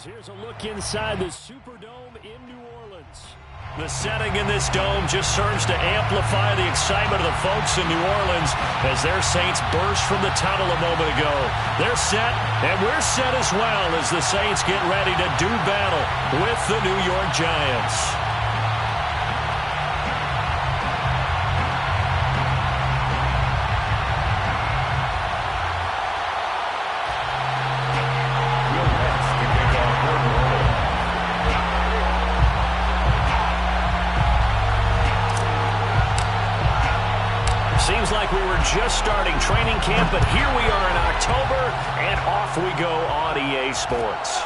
Here's a look inside the Superdome in New Orleans. The setting in this dome just serves to amplify the excitement of the folks in New Orleans as their Saints burst from the tunnel a moment ago. They're set, and we're set as well as the Saints get ready to do battle with the New York Giants. Seems like we were just starting training camp, but here we are in October, and off we go on EA Sports.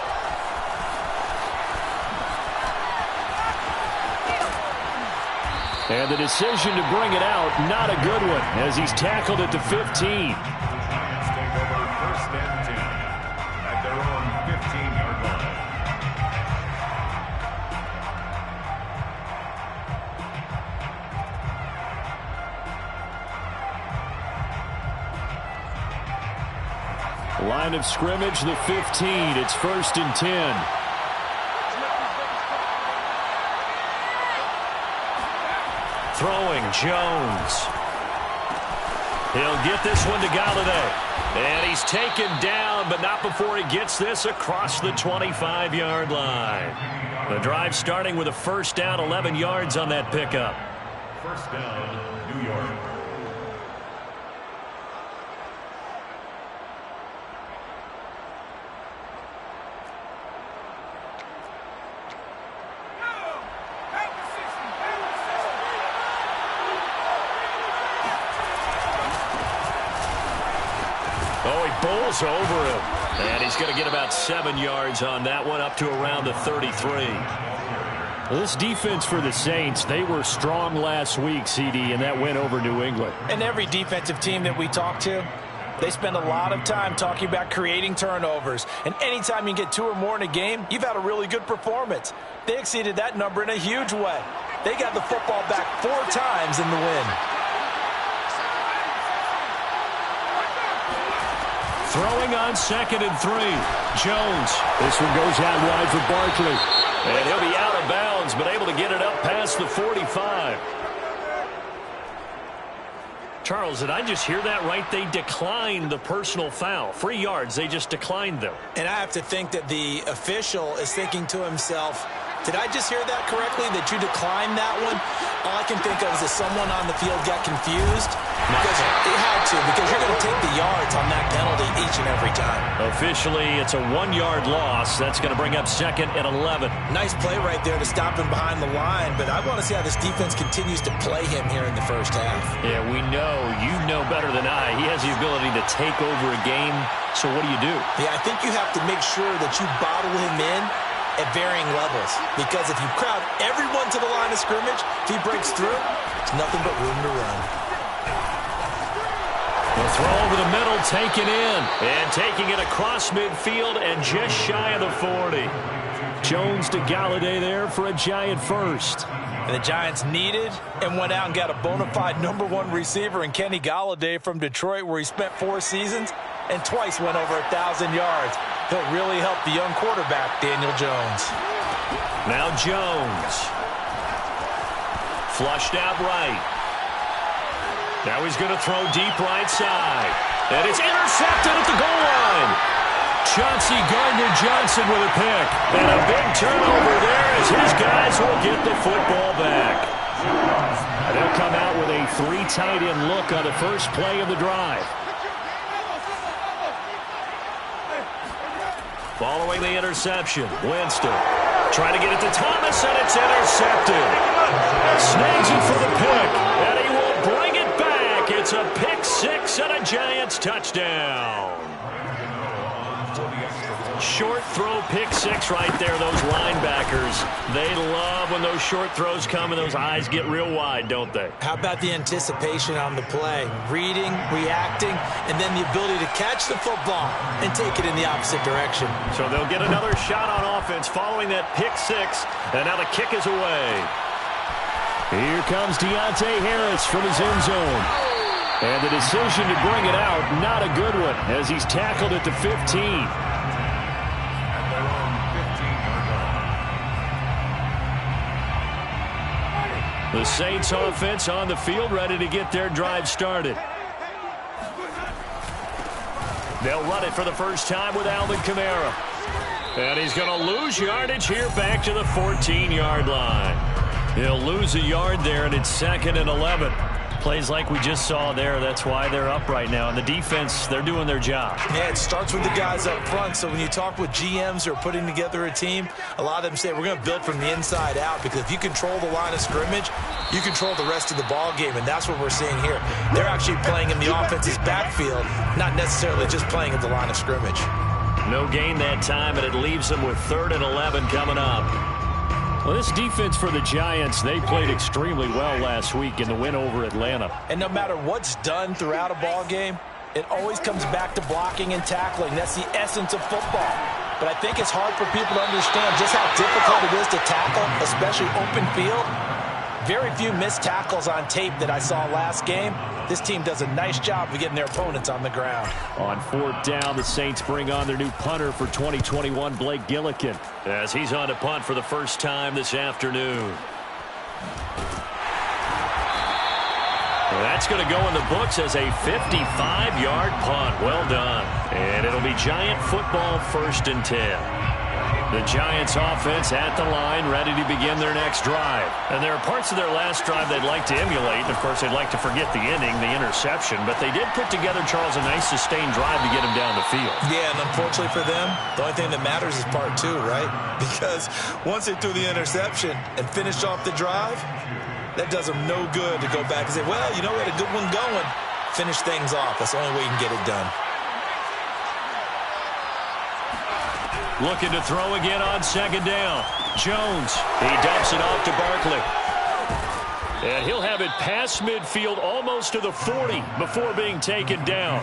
And the decision to bring it out, not a good one, as he's tackled at the 15. Giants take over first and 10 at their own 15-yard line. Line of scrimmage, the 15. It's first and 10. Throwing, Jones. He'll get this one to Galladay. And he's taken down, but not before he gets this across the 25-yard line. The drive starting with a first down, 11 yards on that pickup. First down, New York. Bowls over him, and he's going to get about 7 yards on that one, up to around the 33. Well, this defense for the Saints, they were strong last week, CD, and that went over New England. And every defensive team that we talk to, they spend a lot of time talking about creating turnovers. And anytime you get 2 or more in a game, you've had a really good performance. They exceeded that number in a huge way. They got the football back 4 times in the win. Throwing on 2nd and 3. Jones. This one goes out wide for Barkley. And he'll be out of bounds, but able to get it up past the 45. Charles, did I just hear that right? They declined the personal foul. 3 yards, they just declined them. And I have to think that the official is thinking to himself, did I just hear that correctly, that you declined that one? All I can think of is that someone on the field got confused. Because it had to, because you're going to take the yards on that penalty each and every time. Officially, it's a 1-yard loss. That's going to bring up 2nd and 11. Nice play right there to stop him behind the line, but I want to see how this defense continues to play him here in the first half. Yeah, we know. You know better than I. He has the ability to take over a game, so what do you do? Yeah, I think you have to make sure that you bottle him in at varying levels, because if you crowd everyone to the line of scrimmage, if he breaks through, it's nothing but room to run. The throw over the middle, taken in, and taking it across midfield and just shy of the 40. Jones to Galladay there for a Giant first. And the Giants needed and went out and got a bona fide #1 receiver in Kenny Galladay from Detroit, where he spent 4 seasons and twice went over 1,000 yards. He'll really help the young quarterback, Daniel Jones. Now Jones. Flushed out right. Now he's going to throw deep right side. And it's intercepted at the goal line. Chauncey Gardner-Johnson with a pick. And a big turnover there as his guys will get the football back. And they'll come out with a 3 tight end look on the first play of the drive. Following the interception, Winston trying to get it to Thomas, and it's intercepted. Snags it for the pick, and he will bring it back. It's a pick 6 and a Giants touchdown. Short throw, pick 6 right there. Those linebackers, they love when those short throws come and those eyes get real wide, don't they? How about the anticipation on the play? Reading, reacting, and then the ability to catch the football and take it in the opposite direction. So they'll get another shot on offense following that pick 6, and now the kick is away. Here comes Deontay Harris from his end zone. And the decision to bring it out, not a good one, as he's tackled at the 15. The Saints offense on the field, ready to get their drive started. They'll run it for the first time with Alvin Kamara. And he's going to lose yardage here back to the 14-yard line. He'll lose a yard there, and it's 2nd and 11. Plays like we just saw there. That's why they're up right now. And the defense, they're doing their job. Yeah, it starts with the guys up front. So when you talk with GMs who are putting together a team, a lot of them say we're going to build from the inside out, because if you control the line of scrimmage, you control the rest of the ball game, and that's what we're seeing here. They're actually playing in the offense's backfield, not necessarily just playing at the line of scrimmage. No gain that time, and it leaves them with 3rd and 11 coming up. Well, this defense for the Giants, they played extremely well last week in the win over Atlanta. And no matter what's done throughout a ball game, it always comes back to blocking and tackling. That's the essence of football. But I think it's hard for people to understand just how difficult it is to tackle, especially open field. Very few missed tackles on tape that I saw last game. This team does a nice job of getting their opponents on the ground. On 4th down, the Saints bring on their new punter for 2021, Blake Gillikin, as he's on to punt for the first time this afternoon. That's going to go in the books as a 55-yard punt. Well done. And it'll be Giant football, 1st and 10. The Giants offense at the line, ready to begin their next drive. And there are parts of their last drive they'd like to emulate. And, of course, they'd like to forget the ending, the interception. But they did put together, Charles, a nice sustained drive to get him down the field. Yeah, and unfortunately for them, the only thing that matters is part 2, right? Because once they threw the interception and finished off the drive, that does them no good to go back and say, well, you know, we had a good one going. Finish things off. That's the only way you can get it done. Looking to throw again on 2nd down. Jones, he dumps it off to Barkley. And he'll have it past midfield almost to the 40 before being taken down.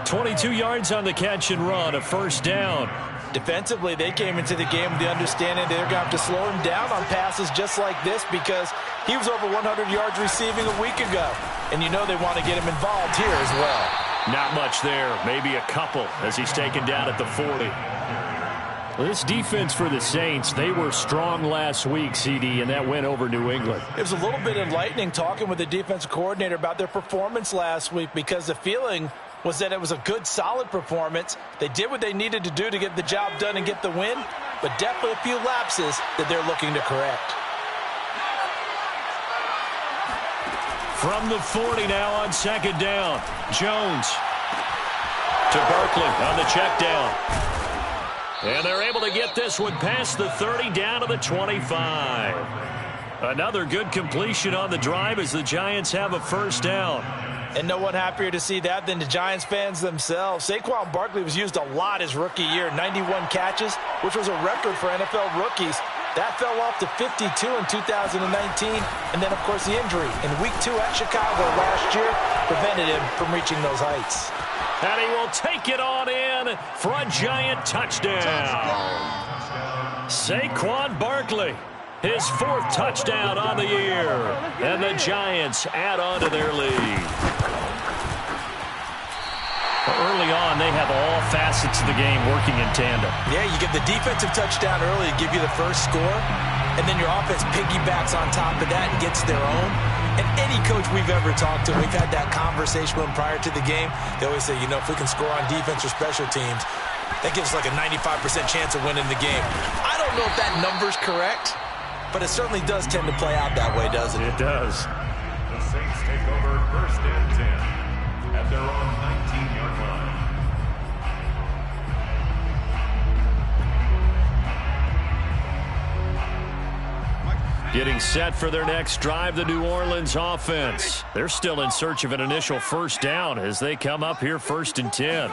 22 yards on the catch and run, a 1st down. Defensively, they came into the game with the understanding they're going to have to slow him down on passes just like this, because he was over 100 yards receiving a week ago. And you know they want to get him involved here as well. Not much there, maybe a couple as he's taken down at the 40. Well, this defense for the Saints, they were strong last week, CD, and that went over New England. It was a little bit enlightening talking with the defensive coordinator about their performance last week, because the feeling was that it was a good, solid performance. They did what they needed to do to get the job done and get the win, but definitely a few lapses that they're looking to correct. From the 40 now on 2nd down. Jones to Barkley on the check down. And they're able to get this one past the 30 down to the 25. Another good completion on the drive as the Giants have a 1st down. And no one happier to see that than the Giants fans themselves. Saquon Barkley was used a lot his rookie year, 91 catches, which was a record for NFL rookies. That fell off to 52 in 2019. And then, of course, the injury in Week 2 at Chicago last year prevented him from reaching those heights. And he will take it on in for a Giant touchdown. Saquon Barkley, his 4th touchdown on the year. And the Giants add on to their lead. Early on, they have all facets of the game working in tandem. Yeah, you get the defensive touchdown early to give you the first score, and then your offense piggybacks on top of that and gets their own. And any coach we've ever talked to, we've had that conversation with them prior to the game. They always say, you know, if we can score on defense or special teams, that gives us like a 95% chance of winning the game. I don't know if that number's correct, but it certainly does tend to play out that way, doesn't it? It does. The Saints take over 1st and 10 at their own 19-yard line. Getting set for their next drive, the New Orleans offense. They're still in search of an initial 1st down as they come up here 1st and 10.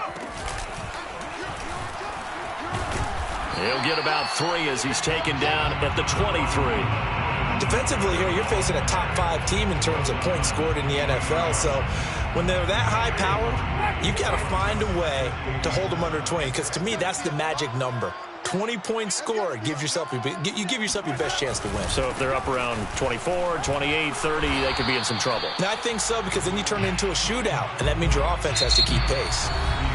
He'll get about 3 as he's taken down at the 23. Defensively here, you're facing a top 5 team in terms of points scored in the NFL, so when they're that high-powered, you got to find a way to hold them under 20, because to me, that's the magic number. 20-point score, you give yourself your best chance to win. So if they're up around 24, 28, 30, they could be in some trouble. And I think so, because then you turn it into a shootout, and that means your offense has to keep pace.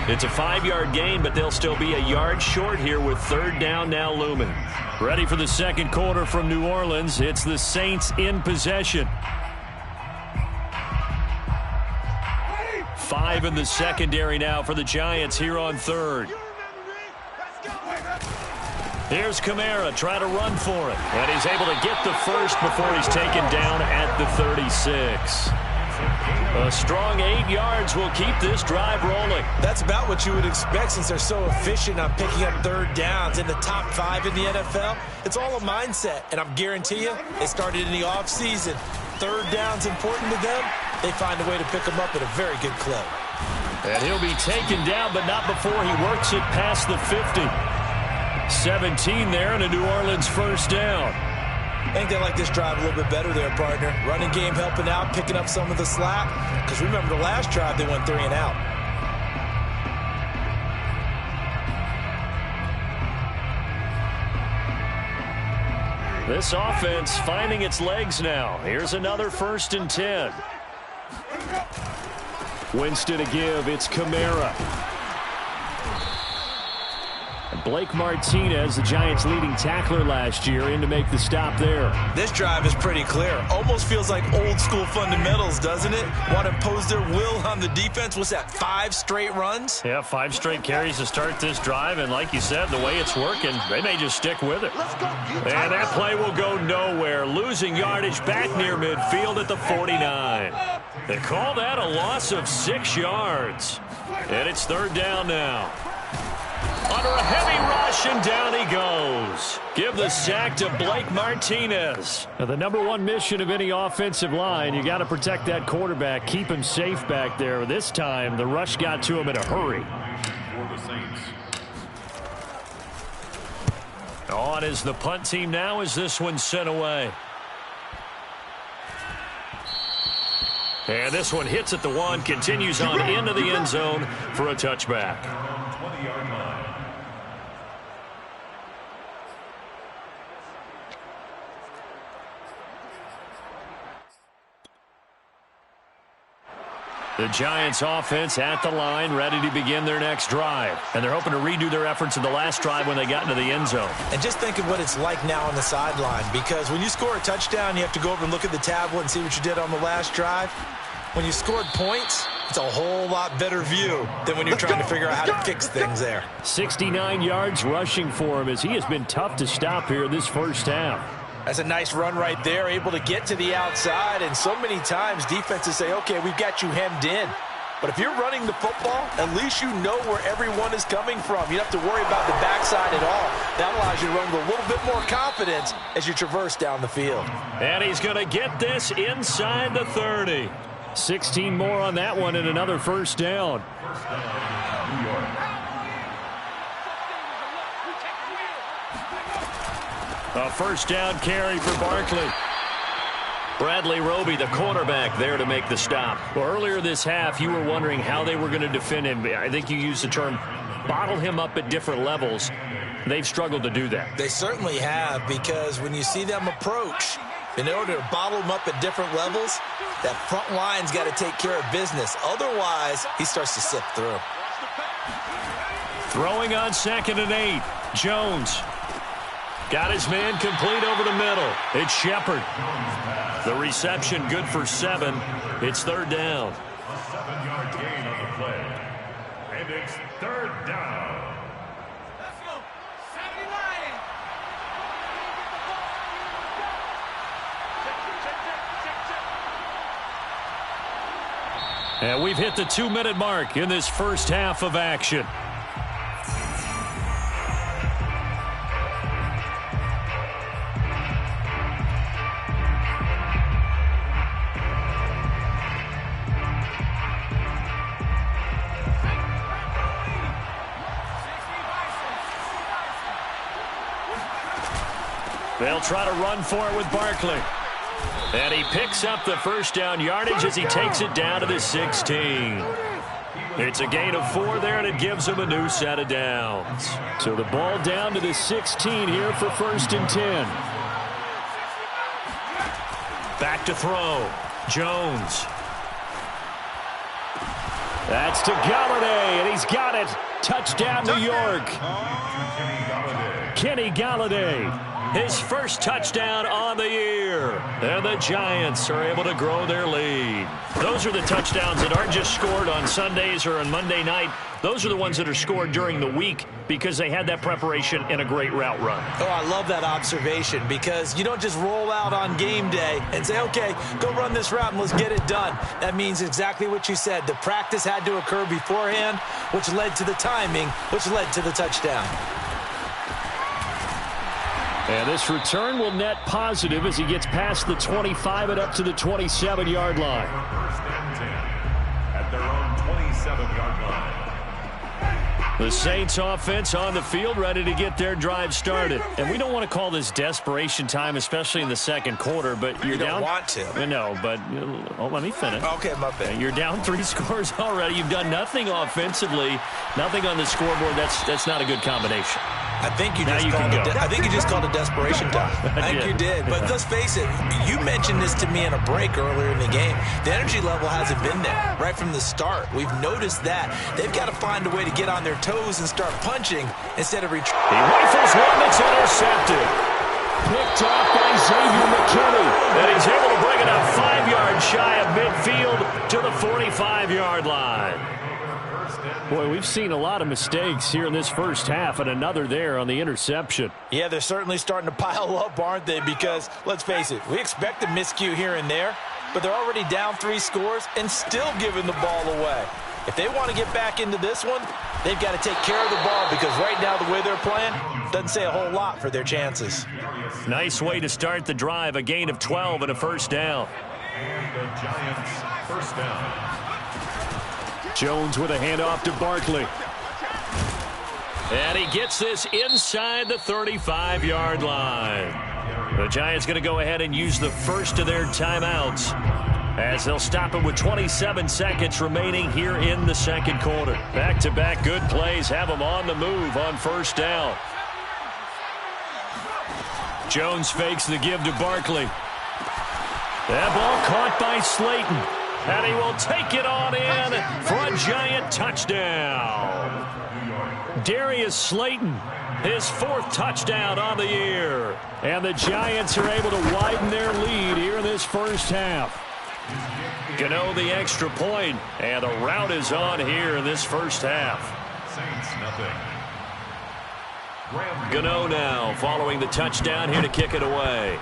It's a 5-yard gain, but they'll still be a yard short here with third down now looming. Ready for the second quarter from New Orleans. It's the Saints in possession. 5 in the secondary now for the Giants here on third. Here's Kamara, try to run for it. And he's able to get the first before he's taken down at the 36. A strong 8 yards will keep this drive rolling. That's about what you would expect since they're so efficient on picking up third downs in the top 5 in the NFL. It's all a mindset, and I'm guarantee you, they started in the offseason. Third down's important to them. They find a way to pick them up at a very good clip. And he'll be taken down, but not before he works it past the 50. 17 there and a New Orleans first down. I think they like this drive a little bit better there, partner. Running game helping out, picking up some of the slack. Because remember the last drive, they went 3 and out. This offense finding its legs now. Here's another 1st and 10. Winston to give. It's Kamara. Blake Martinez, the Giants' leading tackler last year, in to make the stop there. This drive is pretty clear. Almost feels like old-school fundamentals, doesn't it? Want to impose their will on the defense. What's that, 5 straight runs? Yeah, 5 straight carries to start this drive, and like you said, the way it's working, they may just stick with it. And that play will go nowhere. Losing yardage back near midfield at the 49. They call that a loss of 6 yards. And it's third down now. Under a heavy rush, and down he goes. Give the sack to Blake Martinez. Now, the number 1 mission of any offensive line, you got to protect that quarterback, keep him safe back there. This time, the rush got to him in a hurry. For the Saints. On is the punt team now as this one's sent away. And this one hits at the 1, continues on into the end zone for a touchback. 20-yard line. The Giants offense at the line, ready to begin their next drive. And they're hoping to redo their efforts in the last drive when they got into the end zone. And just think of what it's like now on the sideline, because when you score a touchdown, you have to go over and look at the tablet and see what you did on the last drive. When you scored points, it's a whole lot better view than when you're trying to figure out how to fix things there. 69 yards rushing for him as he has been tough to stop here this first half. That's a nice run right there, able to get to the outside. And so many times defenses say, okay, we've got you hemmed in. But if you're running the football, at least you know where everyone is coming from. You don't have to worry about the backside at all. That allows you to run with a little bit more confidence as you traverse down the field. And he's going to get this inside the 30. 16 more on that one and another first down. New York. A first down carry for Barkley. Bradley Roby, the cornerback, there to make the stop. Well, earlier this half, you were wondering how they were going to defend him. I think you used the term bottle him up at different levels. They've struggled to do that. They certainly have, because when you see them approach, in order to bottle them up at different levels, that front line's got to take care of business. Otherwise, he starts to sift through. Throwing on 2nd and 8. Jones. Got his man complete over the middle. It's Shepard. The reception good for 7. It's third down. A 7-yard gain on the play. And it's third down. Let's go. 79. And we've hit the 2-minute mark in this first half of action. They'll try to run for it with Barkley. And he picks up the first down yardage as he takes it down to the 16. It's a gain of 4 there, and it gives him a new set of downs. So the ball down to the 16 here for 1st and 10. Back to throw. Jones. That's to Galladay, and he's got it. Touchdown, New York. Kenny Galladay. His first touchdown on the year. And the Giants are able to grow their lead. Those are the touchdowns that aren't just scored on Sundays or on Monday night. Those are the ones that are scored during the week because they had that preparation and a great route run. Oh, I love that observation because you don't just roll out on game day and say, okay, go run this route and let's get it done. That means exactly what you said. The practice had to occur beforehand, which led to the timing, which led to the touchdown. And this return will net positive as he gets past the 25 and up to the 27-yard line. 1st and 10 at their own 27-yard line. The Saints offense on the field ready to get their drive started. And we don't want to call this desperation time, especially in the second quarter, but you're down. You don't want to. No, but let me finish. Okay, my bad. You're down 3 scores already. You've done nothing offensively, nothing on the scoreboard. That's not a good combination. I think you just called it desperation time. I think you did. But let's face it, you mentioned this to me in a break earlier in the game. The energy level hasn't been there right from the start. We've noticed that. They've got to find a way to get on their toes and start punching instead of retreating. He rifles one that's intercepted. Picked off by Xavier McKinney. And he's able to bring it up 5 yards shy of midfield to the 45-yard line. Boy, we've seen a lot of mistakes here in this first half, and another there on the interception. Yeah, they're certainly starting to pile up, aren't they? Because, let's face it, we expect a miscue here and there, but they're already down 3 scores and still giving the ball away. If they want to get back into this one, they've got to take care of the ball because right now the way they're playing doesn't say a whole lot for their chances. Nice way to start the drive, a gain of 12 and a first down. And the Giants' first down. Jones with a handoff to Barkley. And he gets this inside the 35-yard line. The Giants going to go ahead and use the first of their timeouts as they'll stop it with 27 seconds remaining here in the second quarter. Back-to-back good plays have them on the move on first down. Jones fakes the give to Barkley. That ball caught by Slayton. And he will take it on in for a Giant touchdown. Darius Slayton, his 4th touchdown on the year. And the Giants are able to widen their lead here in this first half. Gano the extra point, and the route is on here in this first half. Saints nothing. Gano now following the touchdown here to kick it away.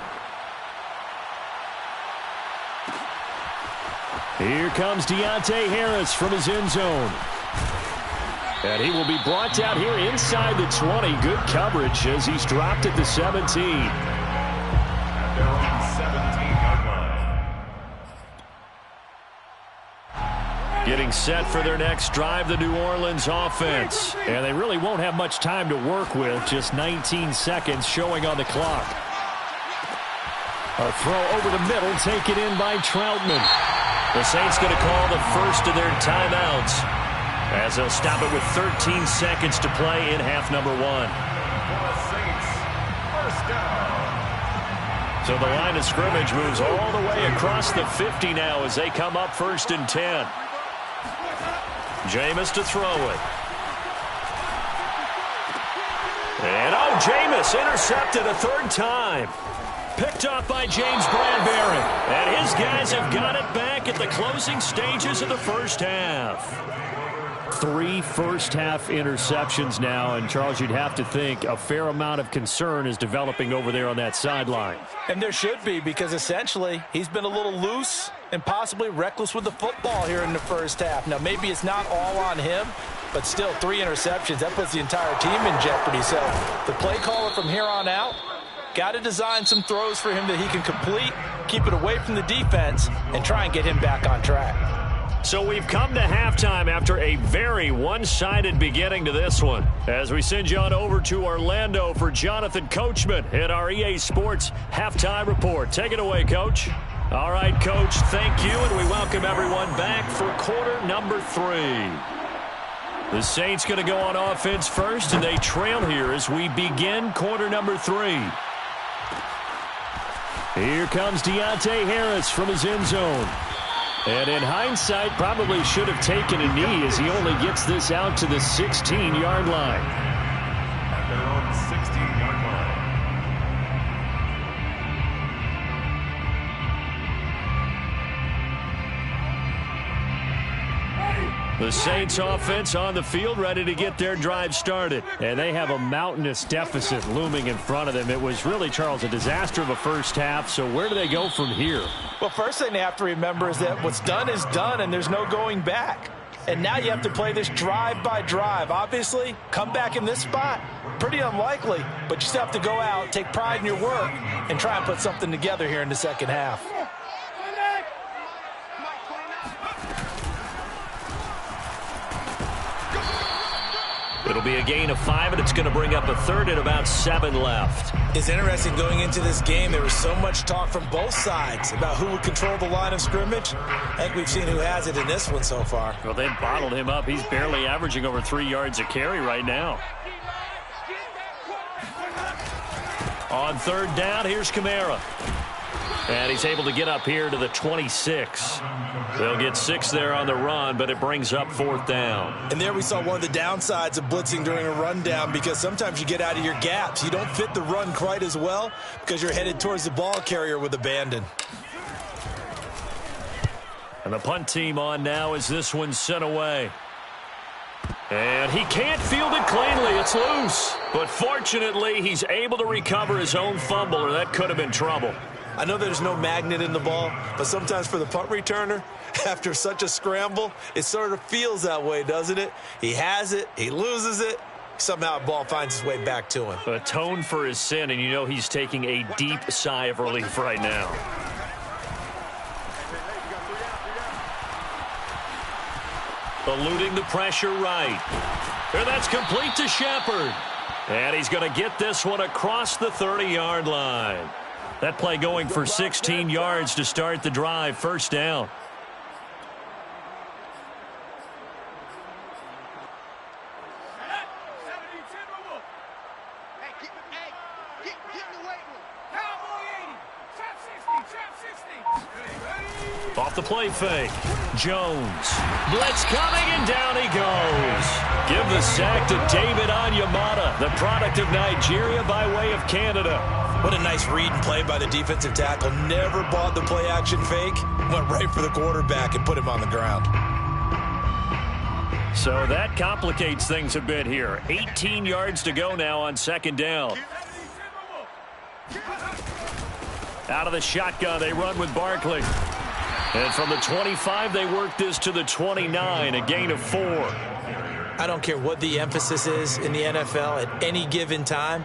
Here comes Deontay Harris from his end zone. And he will be brought down here inside the 20. Good coverage as he's dropped at the 17. At their own 17-yard line. Getting set for their next drive, the New Orleans offense. And they really won't have much time to work with. Just 19 seconds showing on the clock. A throw over the middle, taken in by Troutman. The Saints going to call the first of their timeouts as they'll stop it with 13 seconds to play in half number 1. So the line of scrimmage moves all the way across the 50 now as they come up 1st and 10. Jameis to throw it. And Jameis intercepted a 3rd time. Picked up by James Bradbury. And his guys have got it back at the closing stages of the first half. 3 first-half interceptions now, and Charles, you'd have to think a fair amount of concern is developing over there on that sideline. And there should be, because essentially he's been a little loose and possibly reckless with the football here in the first half. Now, maybe it's not all on him, but still 3 interceptions. That puts the entire team in jeopardy. So the play caller from here on out got to design some throws for him that he can complete, keep it away from the defense, and try and get him back on track. So we've come to halftime after a very one-sided beginning to this one. As we send you on over to Orlando for Jonathan Coachman in our EA Sports Halftime Report. Take it away, Coach. All right, Coach, thank you, and we welcome everyone back for quarter number 3. The Saints going to go on offense first, and they trail here as we begin quarter number 3. Here comes Deontay Harris from his end zone. And in hindsight, probably should have taken a knee as he only gets this out to the 16-yard line. At their own 16-yard line. The Saints offense on the field, ready to get their drive started. And they have a mountainous deficit looming in front of them. It was really, Charles, a disaster of a first half. So where do they go from here? Well, first thing they have to remember is that what's done is done, and there's no going back. And now you have to play this drive by drive. Obviously, come back in this spot, pretty unlikely. But you still have to go out, take pride in your work, and try and put something together here in the second half. It'll be a gain of 5, and it's going to bring up a third and about 7 left. It's interesting going into this game. There was so much talk from both sides about who would control the line of scrimmage. I think we've seen who has it in this one so far. Well, they bottled him up. He's barely averaging over 3 yards a carry right now. On third down, here's Kamara. And he's able to get up here to the 26. They'll get 6 there on the run, but it brings up 4th down. And there we saw one of the downsides of blitzing during a rundown, because sometimes you get out of your gaps. You don't fit the run quite as well because you're headed towards the ball carrier with abandon. And the punt team on now as this one's sent away. And he can't field it cleanly. It's loose. But fortunately, he's able to recover his own fumble, or that could have been trouble. I know there's no magnet in the ball, but sometimes for the punt returner, after such a scramble, it sort of feels that way, doesn't it? He has it, he loses it, somehow the ball finds its way back to him. Atone for his sin, and you know he's taking a deep sigh of relief right now. Eluding the pressure right. And that's complete to Shepard. And he's going to get this one across the 30-yard line. That play going for 16 yards to start the drive. First down. Off the play fake. Jones. Blitz coming, and down he goes. Give the sack to David Onyemata, the product of Nigeria by way of Canada. What a nice read and play by the defensive tackle. Never bought the play-action fake. Went right for the quarterback and put him on the ground. So that complicates things a bit here. 18 yards to go now on second down. Out of the shotgun, they run with Barkley. And from the 25, they work this to the 29, a gain of 4. I don't care what the emphasis is in the NFL at any given time.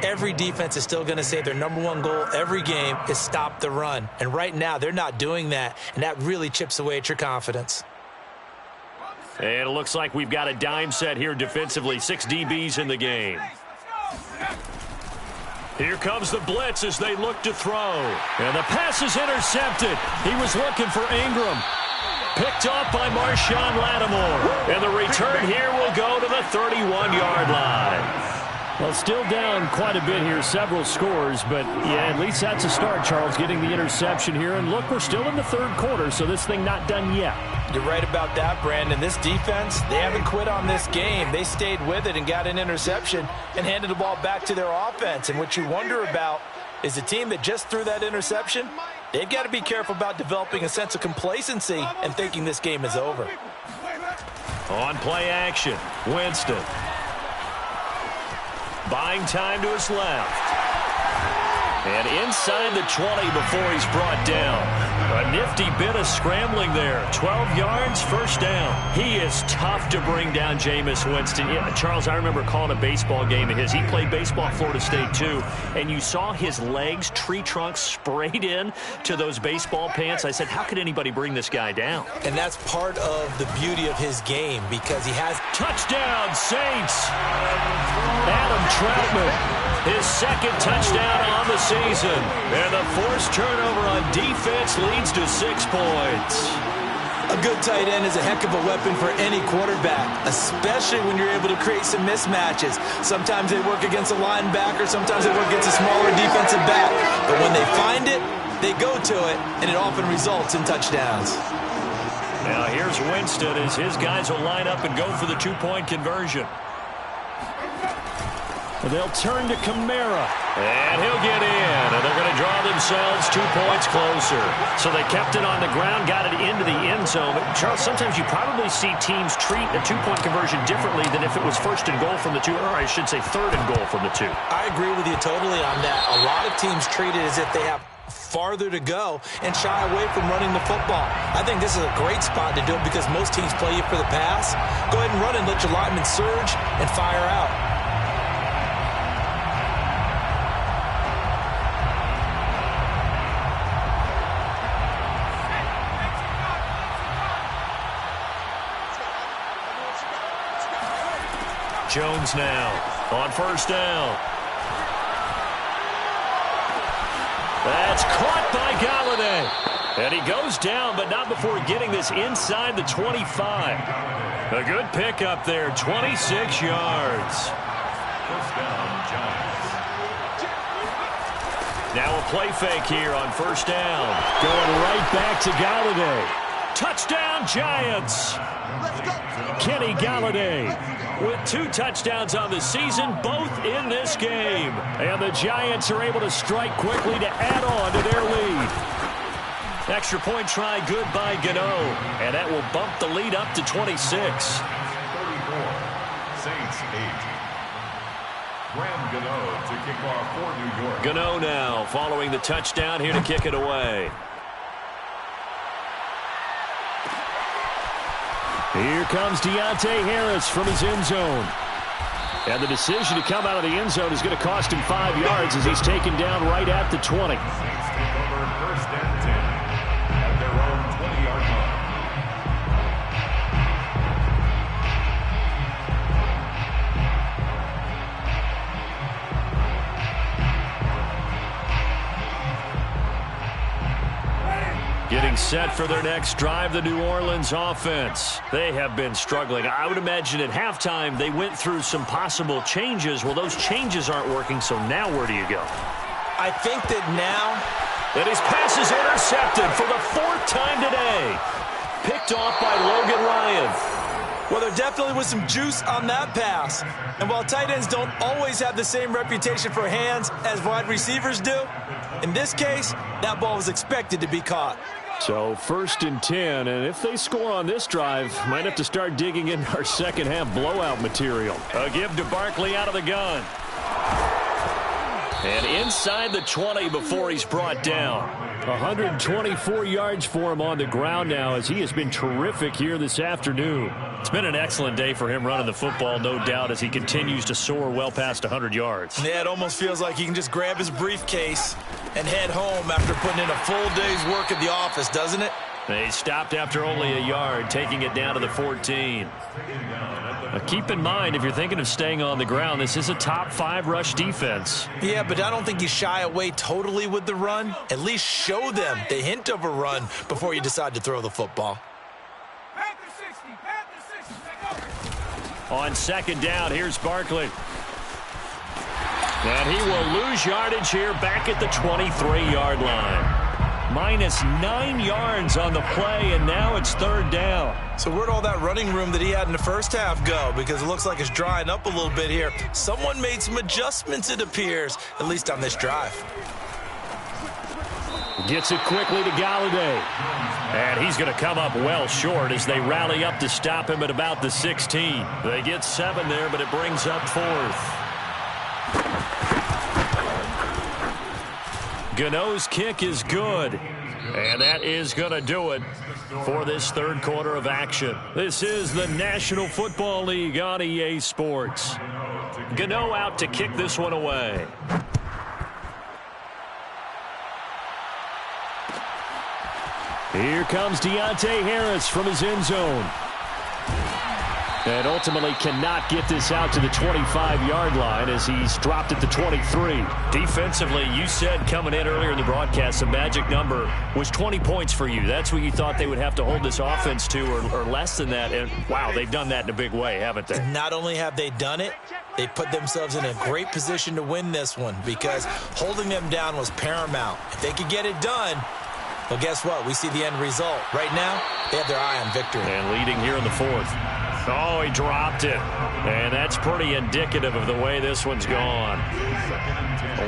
Every defense is still going to say their #1 goal every game is stop the run. And right now, they're not doing that, and that really chips away at your confidence. And it looks like we've got a dime set here defensively. 6 DBs in the game. Here comes the blitz as they look to throw. And the pass is intercepted. He was looking for Ingram. Picked off by Marshawn Lattimore. And the return here will go to the 31-yard line. Well, still down quite a bit here, several scores, but yeah, at least that's a start, Charles, getting the interception here. And look, we're still in the third quarter, so this thing not done yet. You're right about that, Brandon. This defense, they haven't quit on this game. They stayed with it and got an interception and handed the ball back to their offense. And what you wonder about is the team that just threw that interception, they've got to be careful about developing a sense of complacency and thinking this game is over. On play action, Winston. Buying time to his left. And inside the 20 before he's brought down. A nifty bit of scrambling there. 12 yards, first down. He is tough to bring down, Jameis Winston. Yeah, Charles, I remember calling a baseball game of his. He played baseball at Florida State, too. And you saw his legs, tree trunks sprayed in to those baseball pants. I said, how could anybody bring this guy down? And that's part of the beauty of his game because he has... Touchdown, Saints! Adam Troutman. His second touchdown on the season. And the forced turnover on defense leads to 6 points. A good tight end is a heck of a weapon for any quarterback, especially when you're able to create some mismatches. Sometimes they work against a linebacker, sometimes they work against a smaller defensive back. But when they find it, they go to it, and it often results in touchdowns. Now here's Winston as his guys will line up and go for the 2-point conversion. They'll turn to Kamara. And he'll get in. And they're going to draw themselves 2 points closer. So they kept it on the ground, got it into the end zone. But Charles, sometimes you probably see teams treat a 2-point conversion differently than if it was first and goal from the 2, or I should say third and goal from the 2. I agree with you totally on that. A lot of teams treat it as if they have farther to go and shy away from running the football. I think this is a great spot to do it because most teams play you for the pass. Go ahead and run and let your linemen surge and fire out. Jones now on first down. That's caught by Galladay. And he goes down, but not before getting this inside the 25. A good pickup there, 26 yards. First down, Giants. Now a play fake here on first down. Going right back to Galladay. Touchdown, Giants. Kenny Galladay with 2 touchdowns on the season, both in this game. And the Giants are able to strike quickly to add on to their lead. Extra point try good by Gano. And that will bump the lead up to 26. 34. Saints 8. Graham Gano to kick off for New York. Gano now following the touchdown here to kick it away. Here comes Deontay Harris from his end zone. And the decision to come out of the end zone is going to cost him 5 yards as he's taken down right at the 20. Saints take over first and 10 at their own 20-yard line. Getting set for their next drive, the New Orleans offense. They have been struggling. I would imagine at halftime they went through some possible changes. Well, those changes aren't working, so now where do you go? I think that now... And his pass is intercepted for the 4th time today. Picked off by Logan Ryan. Well, there definitely was some juice on that pass. And while tight ends don't always have the same reputation for hands as wide receivers do, in this case, that ball was expected to be caught. So 1st and 10, and if they score on this drive, might have to start digging in our second half blowout material. A give to Barkley out of the gun. And inside the 20 before he's brought down. 124 yards for him on the ground now as he has been terrific here this afternoon. It's been an excellent day for him running the football, no doubt, as he continues to soar well past 100 yards. Yeah, it almost feels like he can just grab his briefcase and head home after putting in a full day's work at the office, doesn't it? They stopped after only a yard, taking it down to the 14. Keep in mind, if you're thinking of staying on the ground, this is a top 5 rush defense. Yeah, but I don't think you shy away totally with the run. At least show them the hint of a run before you decide to throw the football. On second down, here's Barkley. And he will lose yardage here back at the 23-yard line. -9 yards on the play, and now it's 3rd down. So where'd all that running room that he had in the first half go? Because it looks like it's drying up a little bit here. Someone made some adjustments, it appears, at least on this drive. Gets it quickly to Galladay. And he's going to come up well short as they rally up to stop him at about the 16. They get 7 there, but it brings up 4th. Gano's kick is good. And that is going to do it for this third quarter of action. This is the National Football League on EA Sports. Gano out to kick this one away. Here comes Deontay Harris from his end zone. And ultimately cannot get this out to the 25-yard line as he's dropped at the 23. Defensively, you said coming in earlier in the broadcast, the magic number was 20 points for you. That's what you thought they would have to hold this offense to, or less than that. And, wow, they've done that in a big way, haven't they? Not only have they done it, they put themselves in a great position to win this one because holding them down was paramount. If they could get it done, well, guess what? We see the end result. Right now, they have their eye on victory. And leading here in the fourth. Oh, he dropped it. And that's pretty indicative of the way this one's gone.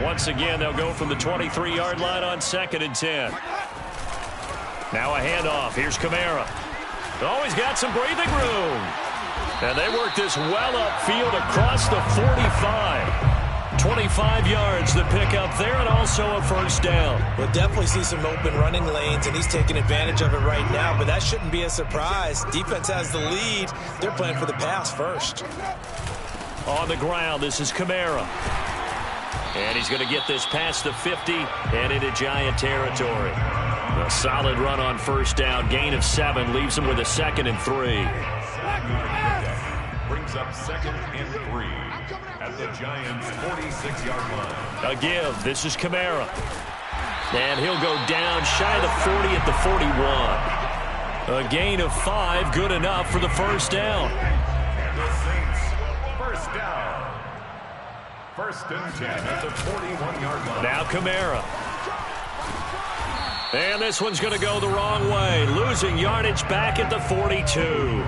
Once again, they'll go from the 23-yard line on 2nd and 10. Now a handoff. Here's Kamara. Oh, he's got some breathing room. And they work this well upfield across the 45. 25 yards to pick up there, and also a first down. We'll definitely see some open running lanes, and he's taking advantage of it right now, but that shouldn't be a surprise. Defense has the lead. They're playing for the pass first. On the ground, this is Kamara. And he's going to get this past the 50 and into Giant territory. A solid run on first down. Gain of 7 leaves him with a 2nd and 3. Brings up 2nd and 3 at the Giants' 46-yard line. A give. This is Kamara. And he'll go down shy of the 40 at the 41. A gain of 5, good enough for the first down. And the Saints, first down. 1st and 10 at the 41-yard line. Now Kamara. And this one's going to go the wrong way. Losing yardage back at the 42.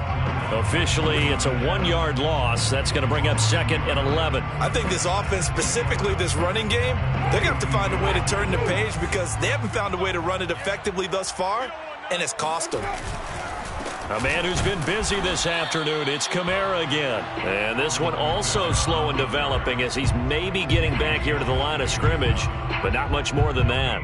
Officially, it's a 1-yard loss. That's going to bring up 2nd and 11. I think this offense, specifically this running game, they're going to have to find a way to turn the page because they haven't found a way to run it effectively thus far, and it's cost them. A man who's been busy this afternoon, it's Kamara again. And this one also slow in developing as he's maybe getting back here to the line of scrimmage, but not much more than that.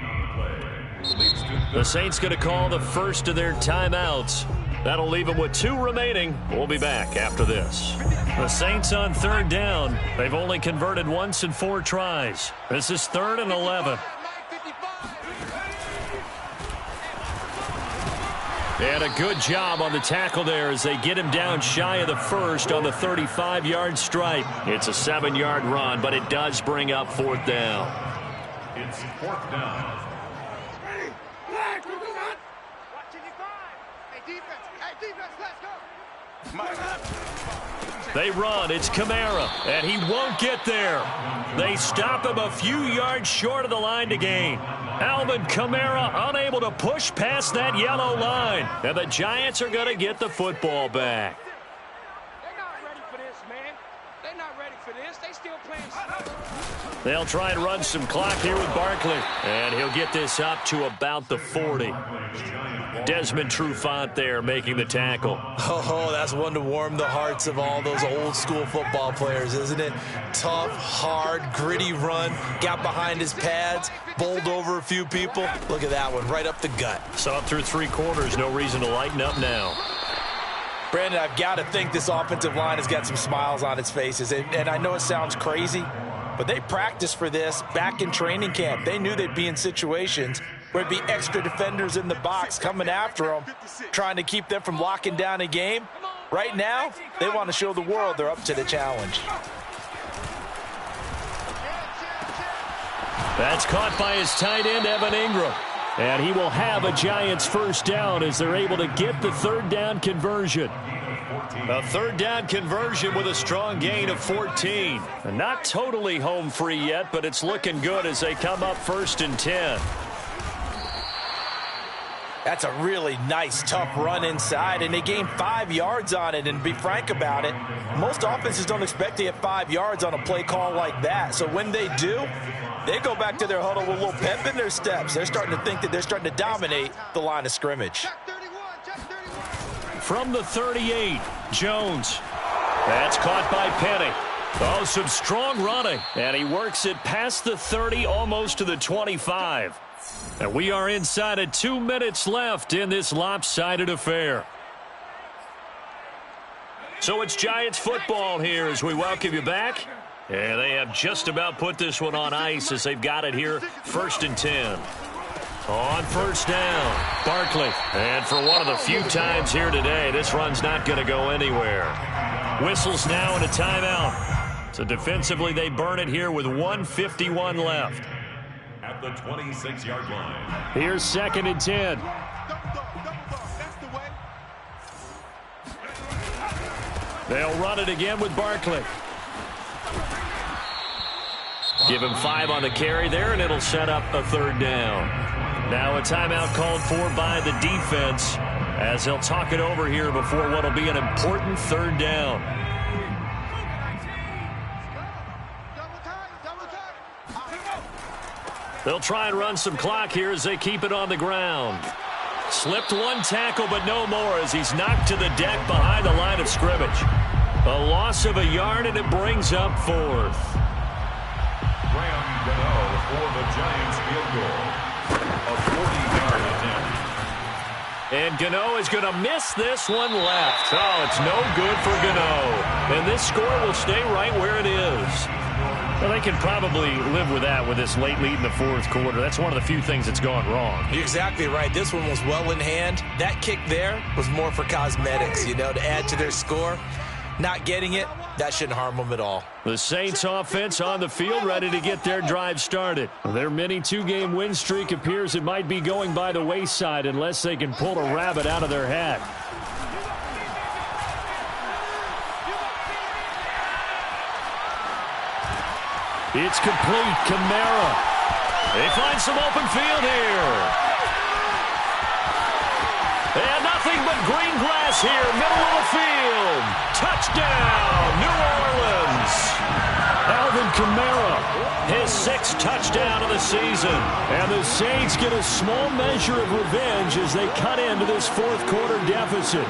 The Saints going to call the first of their timeouts. That'll leave them with 2 remaining. We'll be back after this. The Saints on 3rd down. They've only converted once in 4 tries. This is 3rd and 11. And a good job on the tackle there as they get him down shy of the 1st on the 35-yard stripe. It's a 7-yard run, but it does bring up 4th down. It's 4th down. They run. It's Kamara, and he won't get there. They stop him a few yards short of the line to gain. Alvin Kamara unable to push past that yellow line. And the Giants are going to get the football back. They're not ready for this, man. They're not ready for this. They still playing. They'll try and run some clock here with Barkley. And he'll get this up to about the 40. Desmond Trufant there making the tackle. Oh, that's one to warm the hearts of all those old-school football players, isn't it? Tough, hard, gritty run. Got behind his pads, bowled over a few people. Look at that one, right up the gut. Saw it through 3 quarters. No reason to lighten up now. Brandon, I've got to think this offensive line has got some smiles on its faces. And I know it sounds crazy, but they practiced for this back in training camp. They knew they'd be in situations where it'd be extra defenders in the box coming after them, trying to keep them from locking down a game. Right now, they want to show the world they're up to the challenge. That's caught by his tight end, Evan Ingram. And he will have a Giants first down as they're able to get the 3rd down conversion. A 3rd down conversion with a strong gain of 14. Not totally home free yet, but it's looking good as they come up 1st and 10. That's a really nice, tough run inside, and they gained 5 yards on it. And to be frank about it, most offenses don't expect to get 5 yards on a play call like that. So when they do, they go back to their huddle with a little pep in their steps. They're starting to think that they're starting to dominate the line of scrimmage. From the 38, Jones. That's caught by Penny. Oh, some strong running. And he works it past the 30, almost to the 25. And we are inside of 2 minutes left in this lopsided affair. So it's Giants football here as we welcome you back. And they have just about put this one on ice as they've got it here, 1st and 10. On first down, Barkley. And for one of the few times here today, this run's not going to go anywhere. Whistles now and a timeout. So defensively, they burn it here with 1:51 left. At the 26-yard line. Here's 2nd and 10. They'll run it again with Barkley. Give him 5 on the carry there, and it'll set up a 3rd down. Now a timeout called for by the defense as they'll talk it over here before what will be an important 3rd down. They'll try and run some clock here as they keep it on the ground. Slipped one tackle, but no more as he's knocked to the deck behind the line of scrimmage. A loss of a yard, and it brings up 4th. For the Giants field goal. A 40-yard attempt. And Gano is going to miss this one left. Oh, it's no good for Gano. And this score will stay right where it is. Well, they can probably live with that with this late lead in the 4th quarter. That's one of the few things that's gone wrong. You're exactly right. This one was well in hand. That kick there was more for cosmetics, to add to their score. Not getting it, that shouldn't harm them at all. The Saints offense on the field ready to get their drive started. Their mini 2-game win streak appears it might be going by the wayside unless they can pull a rabbit out of their hat. It's complete. Kamara. They find some open field here. And nothing but green grass here, middle of the field. Touchdown, New Orleans. Alvin Kamara, his 6th touchdown of the season. And the Saints get a small measure of revenge as they cut into this 4th quarter deficit.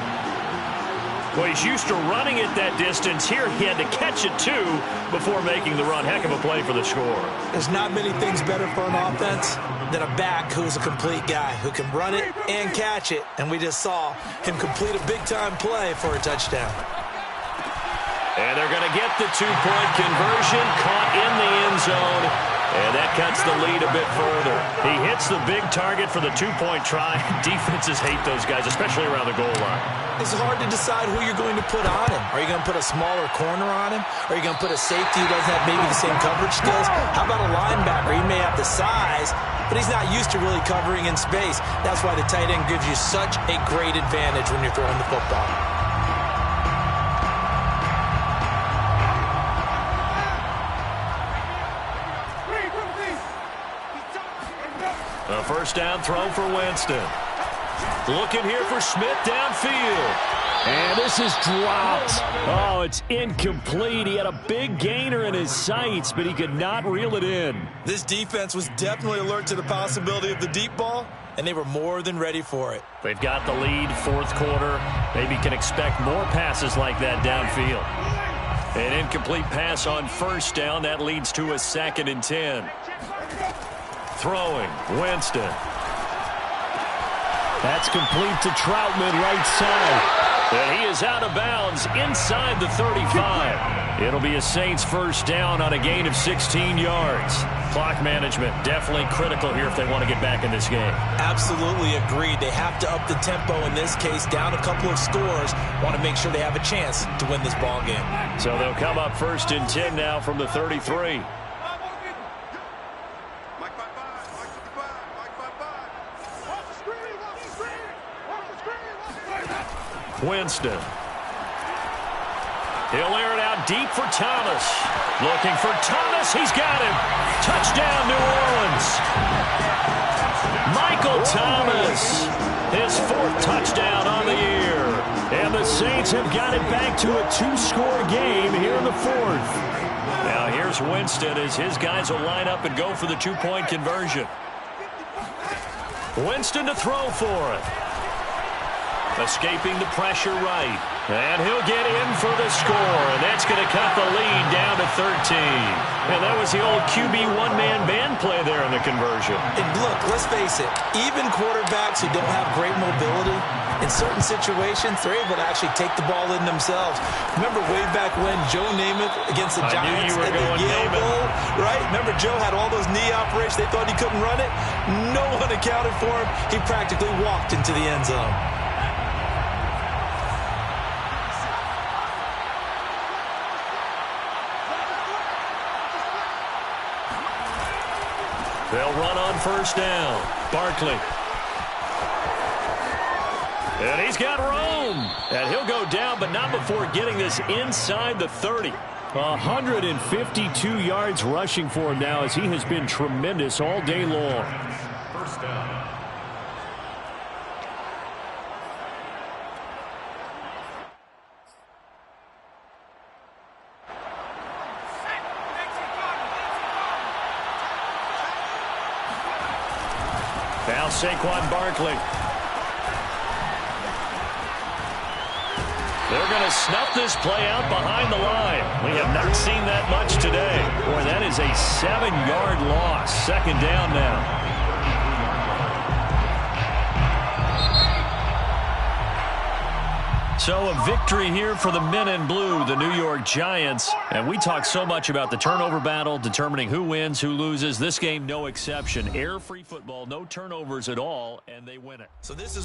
Well, he's used to running it that distance. Here he had to catch it, too, before making the run. Heck of a play for the score. There's not many things better for an offense than a back who's a complete guy, who can run it and catch it. And we just saw him complete a big-time play for a touchdown. And they're going to get the 2-point conversion, caught in the end zone. And that cuts the lead a bit further. He hits the big target for the 2-point try. Defenses hate those guys, especially around the goal line. It's hard to decide who you're going to put on him. Are you going to put a smaller corner on him? Are you going to put a safety who doesn't have maybe the same coverage skills? How about a linebacker? He may have the size, but he's not used to really covering in space. That's why the tight end gives you such a great advantage when you're throwing the football. A first down throw for Winston. Looking here for Smith downfield. And this is dropped. Oh, it's incomplete. He had a big gainer in his sights, but he could not reel it in. This defense was definitely alert to the possibility of the deep ball, and they were more than ready for it. They've got the lead, 4th quarter. Maybe can expect more passes like that downfield. An incomplete pass on first down. That leads to a 2nd and 10. Throwing, Winston. That's complete to Troutman, right side. And he is out of bounds inside the 35. It'll be a Saints first down on a gain of 16 yards. Clock management definitely critical here if they want to get back in this game. Absolutely agreed. They have to up the tempo in this case, down a couple of scores. Want to make sure they have a chance to win this ball game. So they'll come up 1st and 10 now from the 33. Winston. He'll air it out deep for Thomas. Looking for Thomas. He's got him. Touchdown, New Orleans. Michael Thomas. His 4th touchdown on the year. And the Saints have got it back to a 2-score game here in the 4th. Now here's Winston as his guys will line up and go for the 2-point conversion. Winston to throw for it. Escaping the pressure right. And he'll get in for the score, and that's going to cut the lead down to 13. And that was the old QB one-man band play there in the conversion. And look, let's face it, even quarterbacks who don't have great mobility, in certain situations, they're able to actually take the ball in themselves. Remember way back when Joe Namath against the Giants at the Yale Bowl, right? Remember Joe had all those knee operations. They thought he couldn't run it. No one accounted for him. He practically walked into the end zone. They'll run on first down. Barkley. And he's got room. And he'll go down, but not before getting this inside the 30. 152 yards rushing for him now as he has been tremendous all day long. First down. Now Saquon Barkley. They're going to snuff this play out behind the line. We have not seen that much today. Boy, that is a 7-yard loss. Second down now. So a victory here for the men in blue, the New York Giants. And we talk so much about the turnover battle, determining who wins, who loses. This game, no exception. Error-free football, no turnovers at all, and they win it. So this is